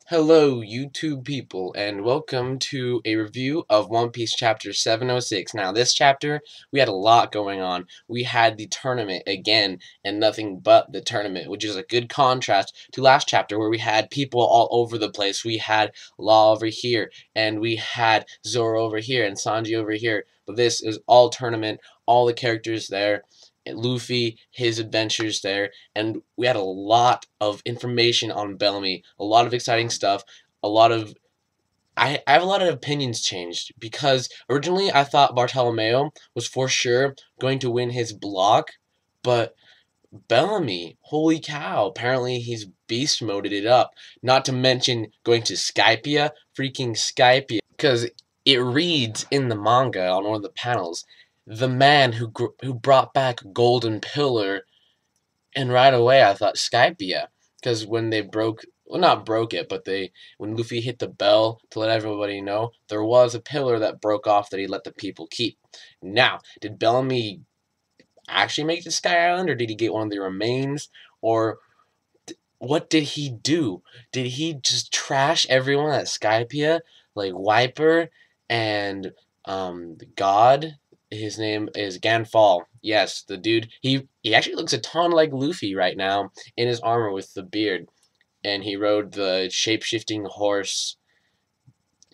Hello, YouTube people, and welcome to a review of One Piece Chapter 706. Now, this chapter, we had a lot going on. We had the tournament again, and nothing but the tournament, which is a good contrast to last chapter, where we had people all over the place. We had Law over here, and we had Zoro over here, and Sanji over here. But this is all tournament, all the characters there. Luffy, his adventures there, and we had a lot of information on Bellamy, a lot of exciting stuff, a lot of I have a lot of opinions changed because originally I thought Bartholomeo was for sure going to win his block, but Bellamy, holy cow, apparently he's beast moded it up. Not to mention going to Skypia, freaking Skypia, because it reads in the manga on one of the panels, the man who brought back Golden Pillar, and right away I thought Skypia, because when they broke, well, not broke it, but when Luffy hit the bell to let everybody know, there was a pillar that broke off that he let the people keep. Now, did Bellamy actually make the Sky Island, or did he get one of the remains, or what did he do? Did he just trash everyone at Skypia, like Wiper and God? His name is Ganfall. Yes, the dude. He actually looks a ton like Luffy right now in his armor with the beard, and he rode the shape-shifting horse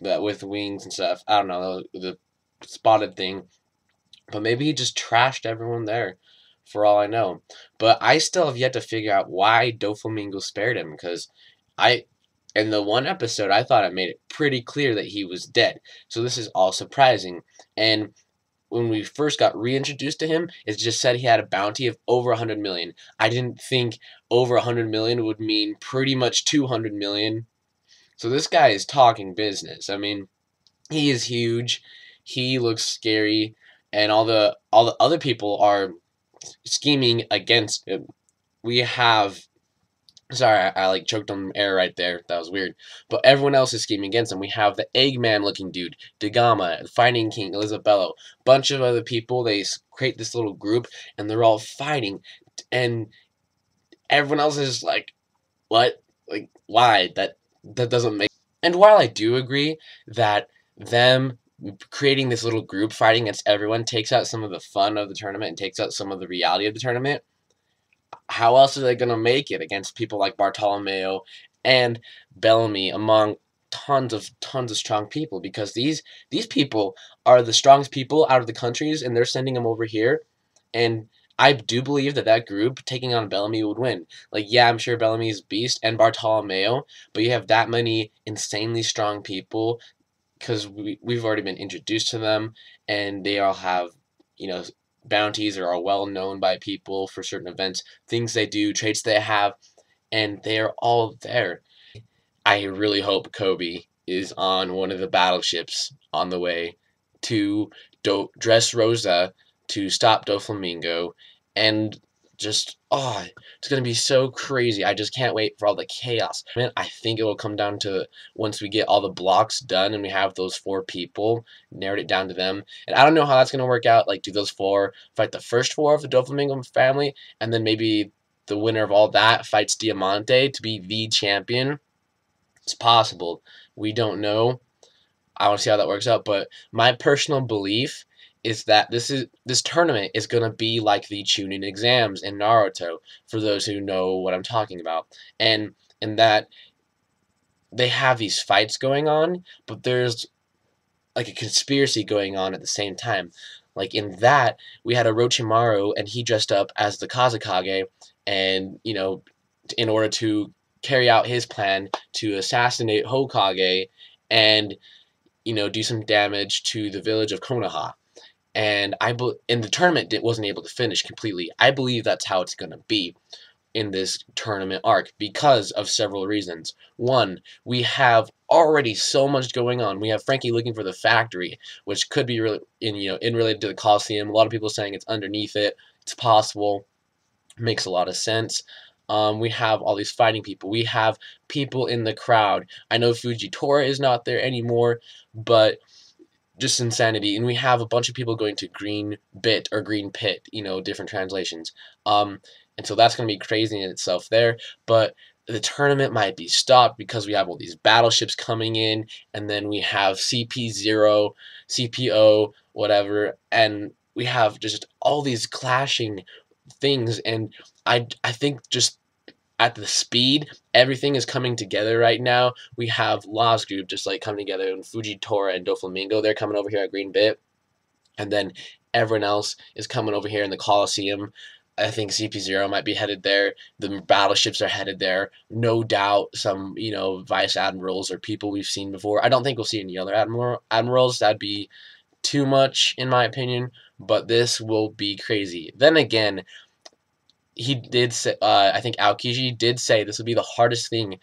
that with wings and stuff. I don't know, the spotted thing. But maybe he just trashed everyone there, for all I know. But I still have yet to figure out why Doflamingo spared him, because in the one episode, I thought it made it pretty clear that he was dead. So this is all surprising. And when we first got reintroduced to him, it just said he had a bounty of over 100 million. I didn't think over 100 million would mean pretty much 200 million. So this guy is talking business. I mean, he is huge. He looks scary, and all the other people are scheming against him. We have, sorry, I like choked on air right there. That was weird. But everyone else is scheming against him. We have the Eggman looking dude, Dagama, Fighting King, Elizabello, bunch of other people. They create this little group, and they're all fighting, and everyone else is like, what? Like, why? That doesn't make. And while I do agree that them creating this little group fighting against everyone takes out some of the fun of the tournament and takes out some of the reality of the tournament, how else are they going to make it against people like Bartholomeo and Bellamy, among tons of strong people? Because these people are the strongest people out of the countries, and they're sending them over here, and I do believe that group taking on Bellamy would win. Like, yeah, I'm sure Bellamy is beast and Bartholomeo, but you have that many insanely strong people, because we've already been introduced to them, and they all have, bounties, or are well known by people for certain events, things they do, traits they have, and they are all there. I really hope Kobe is on one of the battleships on the way to Dressrosa to stop Doflamingo, and just, oh, it's going to be so crazy. I just can't wait for all the chaos. Man, I think it will come down to once we get all the blocks done and we have those 4 people, narrowed it down to them. And I don't know how that's going to work out. Like, do those 4 fight the first 4 of the Doflamingo family, and then maybe the winner of all that fights Diamante to be the champion? It's possible. We don't know. I want to see how that works out, but my personal belief is that this tournament is going to be like the Chunin exams in Naruto, for those who know what I'm talking about. And that they have these fights going on, but there's like a conspiracy going on at the same time. Like in that, we had Orochimaru, and he dressed up as the Kazekage, and, in order to carry out his plan to assassinate Hokage and, do some damage to the village of Konoha. And in the tournament, it wasn't able to finish completely. I believe that's how it's going to be in this tournament arc because of several reasons. One, we have already so much going on. We have Frankie looking for the factory, which could be really in related to the Coliseum. A lot of people saying it's underneath it. It's possible. Makes a lot of sense. We have all these fighting people. We have people in the crowd. I know Fujitora is not there anymore, but just insanity. And we have a bunch of people going to Green Bit or Green Pit, different translations. And so that's going to be crazy in itself there. But the tournament might be stopped because we have all these battleships coming in, and then we have CP0, CPO, whatever, and we have just all these clashing things. And I think just at the speed, everything is coming together right now. We have Law's group just like coming together, and Fujitora and Doflamingo, they're coming over here at Green Bit, and then everyone else is coming over here in the Coliseum. I think CP0 might be headed there. The battleships are headed there. No doubt some, vice admirals or people we've seen before. I don't think we'll see any other admirals. That'd be too much, in my opinion, but this will be crazy. Then again, he did say, I think Aokiji did say this would be the hardest thing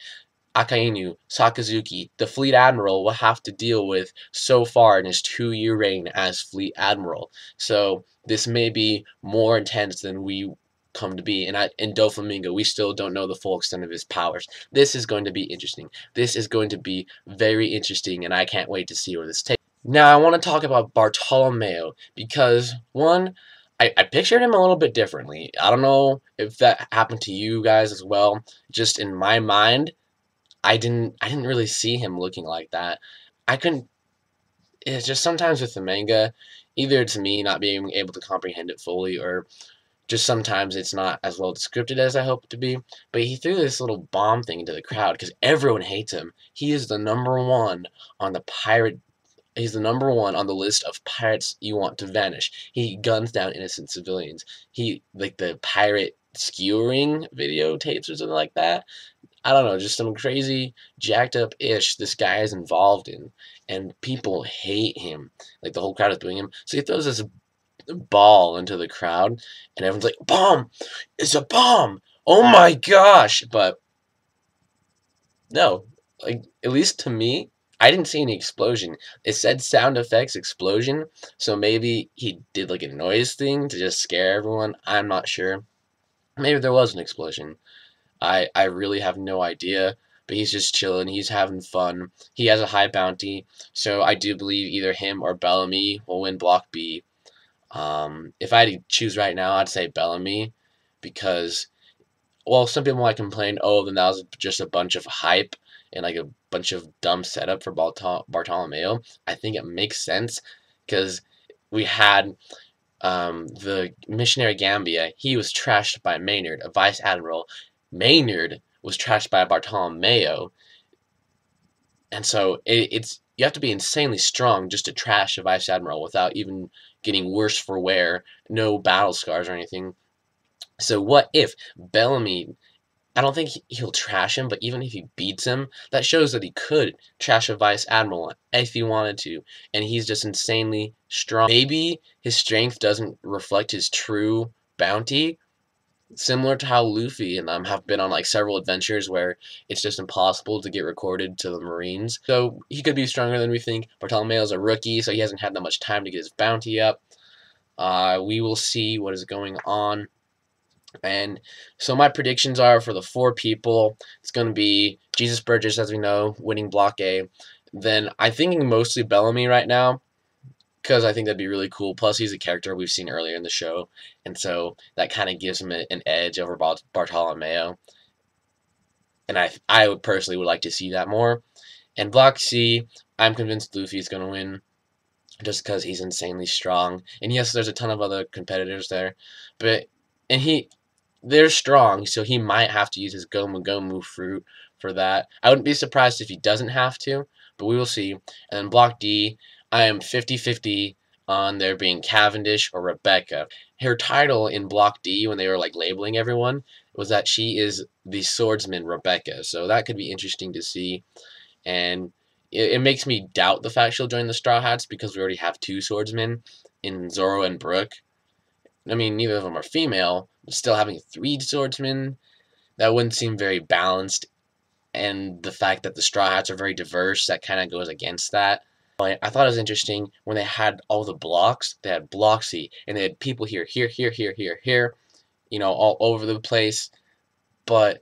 Akainu, Sakazuki, the Fleet Admiral, will have to deal with so far in his 2-year reign as Fleet Admiral. So this may be more intense than we come to be. And in Doflamingo, we still don't know the full extent of his powers. This is going to be interesting. This is going to be very interesting, and I can't wait to see where this takes. Now, I want to talk about Bartholomeo because, one, I pictured him a little bit differently. I don't know if that happened to you guys as well. Just in my mind, I didn't really see him looking like that. I couldn't. It's just sometimes with the manga, either it's me not being able to comprehend it fully, or just sometimes it's not as well scripted as I hope it to be. But he threw this little bomb thing into the crowd because everyone hates him. He is the #1 on the pirate. He's the #1 on the list of pirates you want to vanish. He guns down innocent civilians. He, like the pirate skewering videotapes or something like that. I don't know, just some crazy jacked up ish this guy is involved in, and people hate him. Like the whole crowd is booing him. So he throws this ball into the crowd, and everyone's like, "Bomb! It's a bomb! Oh my gosh!" But no, like at least to me, I didn't see any explosion. It said sound effects explosion, so maybe he did like a noise thing to just scare everyone. I'm not sure. Maybe there was an explosion. I really have no idea, but he's just chilling. He's having fun. He has a high bounty, so I do believe either him or Bellamy will win Block B. If I had to choose right now, I'd say Bellamy because, well, some people might complain, oh, then that was just a bunch of hype and like a bunch of dumb setup for Bartholomeo. I think it makes sense because we had the missionary Gambia. He was trashed by Maynard, a vice admiral. Maynard was trashed by Bartholomeo, and so it's you have to be insanely strong just to trash a vice admiral without even getting worse for wear, no battle scars or anything. So what if Bellamy? I don't think he'll trash him, but even if he beats him, that shows that he could trash a vice admiral if he wanted to, and he's just insanely strong. Maybe his strength doesn't reflect his true bounty, similar to how Luffy and them have been on like several adventures where it's just impossible to get recorded to the Marines. So he could be stronger than we think. Bartolomeo's a rookie, so he hasn't had that much time to get his bounty up. We will see what is going on. And so my predictions are for the 4 people, it's going to be Jesus Burgess, as we know, winning Block A. Then I'm thinking mostly Bellamy right now, because I think that'd be really cool. Plus, he's a character we've seen earlier in the show, and so that kind of gives him an edge over Bartolomeo. And I would personally would like to see that more. And Block C, I'm convinced Luffy's going to win, just because he's insanely strong. And yes, there's a ton of other competitors there, but they're strong, so he might have to use his Gomu Gomu fruit for that. I wouldn't be surprised if he doesn't have to, but we will see. And then Block D, I am 50-50 on there being Cavendish or Rebecca. Her title in Block D, when they were like labeling everyone, was that she is the swordsman Rebecca. So that could be interesting to see. And it makes me doubt the fact she'll join the Straw Hats because we already have 2 swordsmen in Zoro and Brook. I mean, neither of them are female, but still having 3 swordsmen, that wouldn't seem very balanced. And the fact that the Straw Hats are very diverse, that kind of goes against that. But I thought it was interesting when they had all the blocks. They had Bloxy, and they had people here, here, all over the place. But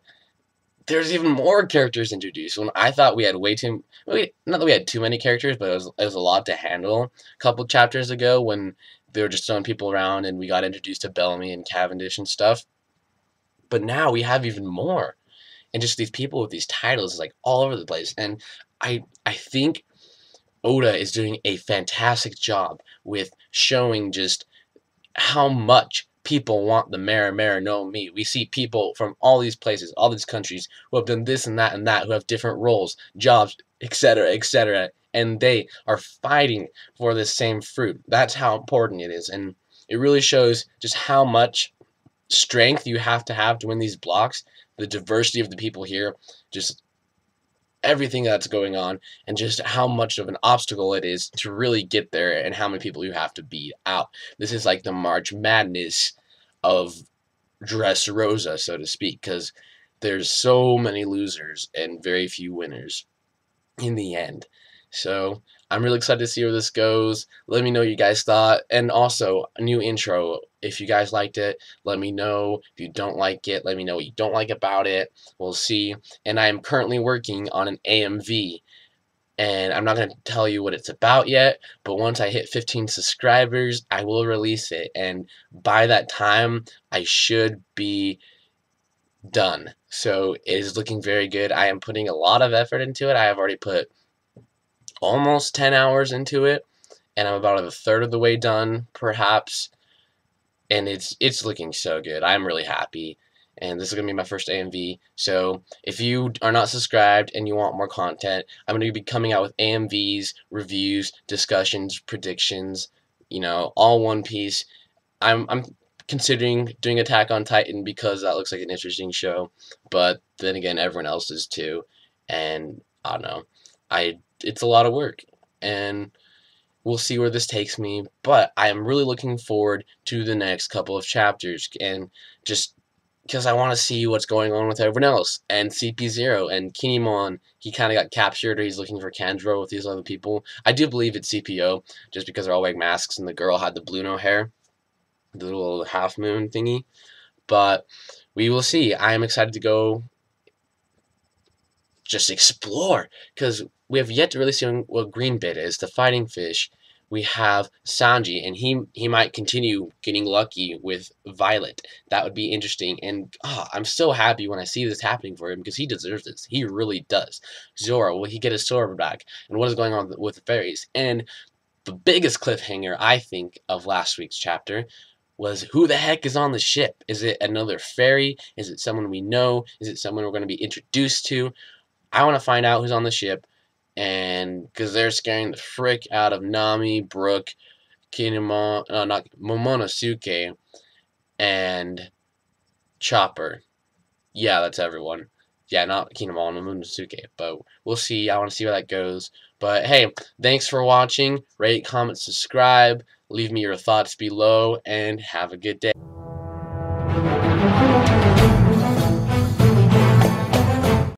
there's even more characters introduced. When I thought we had way too, not that we had too many characters, but it was a lot to handle. A couple chapters ago, when they were just throwing people around, and we got introduced to Bellamy and Cavendish and stuff. But now we have even more, and just these people with these titles like all over the place. And I think Oda is doing a fantastic job with showing just how much people want the Mera no Mi. We see people from all these places, all these countries, who have done this and that, who have different roles, jobs, etc., and they are fighting for this same fruit. That's how important it is, and it really shows just how much strength you have to win these blocks. The diversity of the people here, just everything that's going on, and just how much of an obstacle it is to really get there, and how many people you have to beat out. This is like the March Madness of Dressrosa, so to speak, because there's so many losers and very few winners in the end. So I'm really excited to see where this goes. Let me know what you guys thought. And also, a new intro. If you guys liked it, let me know. If you don't like it, let me know what you don't like about it. We'll see. And I am currently working on an AMV. And I'm not going to tell you what it's about yet, but once I hit 15 subscribers, I will release it. And by that time, I should be done. So it is looking very good. I am putting a lot of effort into it. I have already put almost 10 hours into it, and I'm about a third of the way done, perhaps. And it's looking so good. I'm really happy. And this is going to be my first AMV. So if you are not subscribed and you want more content, I'm going to be coming out with AMVs, reviews, discussions, predictions, all One Piece. I'm considering doing Attack on Titan because that looks like an interesting show. But then again, everyone else is too. And I don't know. It's a lot of work. And we'll see where this takes me, but I am really looking forward to the next couple of chapters, and just because I want to see what's going on with everyone else, and CP0, and Kinemon, he kind of got captured, or he's looking for Kanjuro with these other people. I do believe it's CPO, just because they're all wearing masks, and the girl had the blue no hair, the little half moon thingy, but we will see. I am excited to go just explore, because we have yet to really see what Green Bit is, the fighting fish. We have Sanji, and he might continue getting lucky with Violet. That would be interesting, and I'm so happy when I see this happening for him, because he deserves this. He really does. Zoro, will he get his sword back? And what is going on with the fairies? And the biggest cliffhanger, I think, of last week's chapter was, who the heck is on the ship? Is it another fairy? Is it someone we know? Is it someone we're going to be introduced to? I want to find out who's on the ship, and because they're scaring the frick out of Nami, Brook, not Momonosuke, and Chopper. Yeah, that's everyone. Yeah, not Kinemon, Momonosuke, but we'll see. I want to see where that goes. But hey, thanks for watching. Rate, comment, subscribe. Leave me your thoughts below, and have a good day.